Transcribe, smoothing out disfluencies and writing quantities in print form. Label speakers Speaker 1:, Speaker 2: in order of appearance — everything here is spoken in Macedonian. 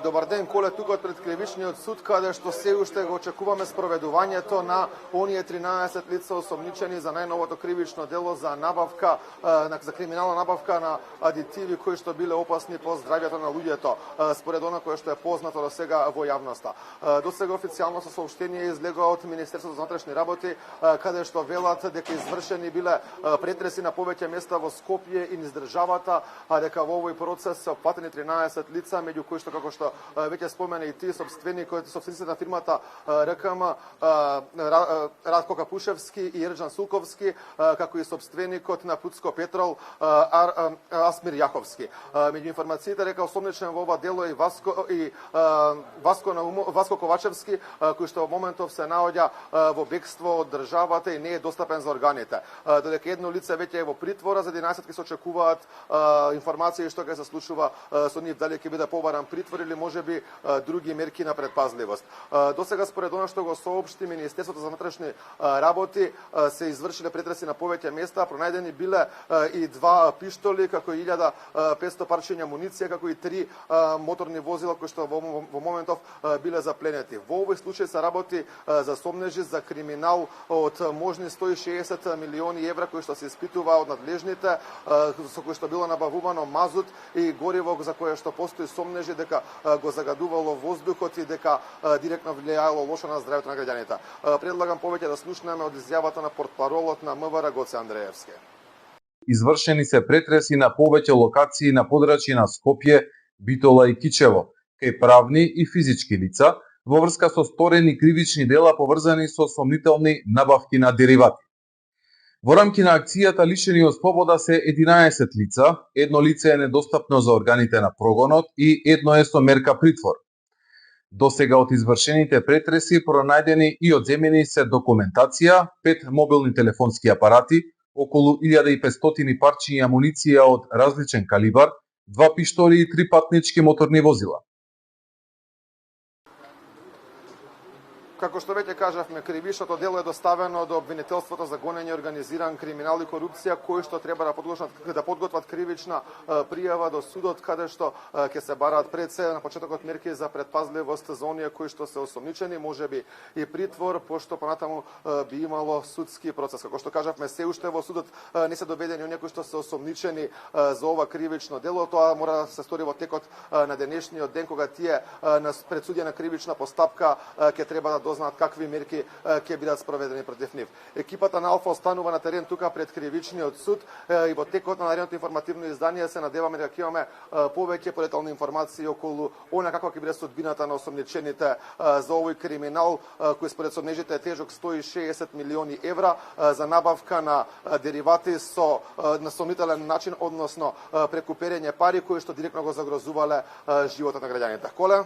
Speaker 1: Добар ден, Коле, тука пред кривичниот суд, каде што се уште го очекуваме спроведувањето на оние 13 лица осомничени за најновото кривично дело за набавка, за криминална набавка на адитиви кои што биле опасни по здравјето на луѓето, според она кое што е познато до сега во јавноста. До сега официјално со соопштение излегува од Министерството за внатрешни работи, каде што велат дека извршени биле претреси на повеќе места во Скопје и низ државата, а дека во овој процес се опфатени 13 лица, меѓу кои што како што веќе спомена и ти собствениците на фирмата РКМ Радко Капушевски и Ерџан Сулковски, како и собственикот на Пуцко Петрол Асмир Јаховски. Меѓу информациите дека осомничен во ова дело и Васко Ковачевски, кој што во моментов се наоѓа во бегство од државата и не е достапен за органите. Додека едно лице веќе е во притвора, за 11 се очекуваат информации што ќе се случува со нив, дали ќе биде побаран притвор или можеби други мерки на предпазливост. До сега според она што го соопшти Министерството за внатрешни работи, се извршиле претреси на повеќе места, пронајдени биле и 2 пиштоли, како и 1500 парчиња муниција, како и 3 моторни возила кои што во моментов биле запленети. Во овој случај се работи за сомнежи за криминал од можни 160 милиони евра кои што се испитува од надлежните, со кои што било набавувано мазут и гориво за кое што постои сомнежи дека го загадувало воздухот и дека директно влијаело лошо на здравјето на граѓаните. Предлагам повеќе да слушнеме од изјавата на портпаролот на МВР Гоце Андреевски.
Speaker 2: Извршени се претреси на повеќе локации на подрачје на Скопје, Битола и Кичево, кај правни и физички лица, во врска со сторени кривични дела поврзани со сомнителни набавки на деривати. Во рамки на акцијата лишени од слобода се 11 лица, едно лице е недостапно за органите на прогонот и едно е со мерка притвор. До сега од извршените претреси пронајдени и одземени се документација, 5 мобилни телефонски апарати, околу 1500 парчиња муниција од различен калибар, 2 пиштори и 3 патнички моторни возила.
Speaker 1: Како што веќе кажавме, кривичното дело е доставено до обвинителството за гонење организиран криминал и корупција, кои што треба да подготват кривична пријава до судот, каде што ќе се бараат пред се на почетокот мерки за предпазливост за оние кои што се осомничени, можеби и притвор, пошто понатаму би имало судски процес. Како што кажавме, се уште во судот не се доведени оние кои што се осомничени за ова кривично дело. Тоа мора да се стори во текот на денешниот ден, кога тие пред судија на кривична постапка ќе треба да знаат какви мерки ќе бидат спроведени против нив. Екипата на Алфа останува на терен тука пред кривичниот суд и во текот на наредното информативно издание се надеваме дека ќе имаме повеќе подетални информации околу она каква ќе биде судбината на осомничените за овој криминал кој според сомнежите е тежок 160 милиони евра за набавка на деривати со на сомнителен начин, односно преку перење пари кои што директно го загрозувале животот на граѓаните. Коле?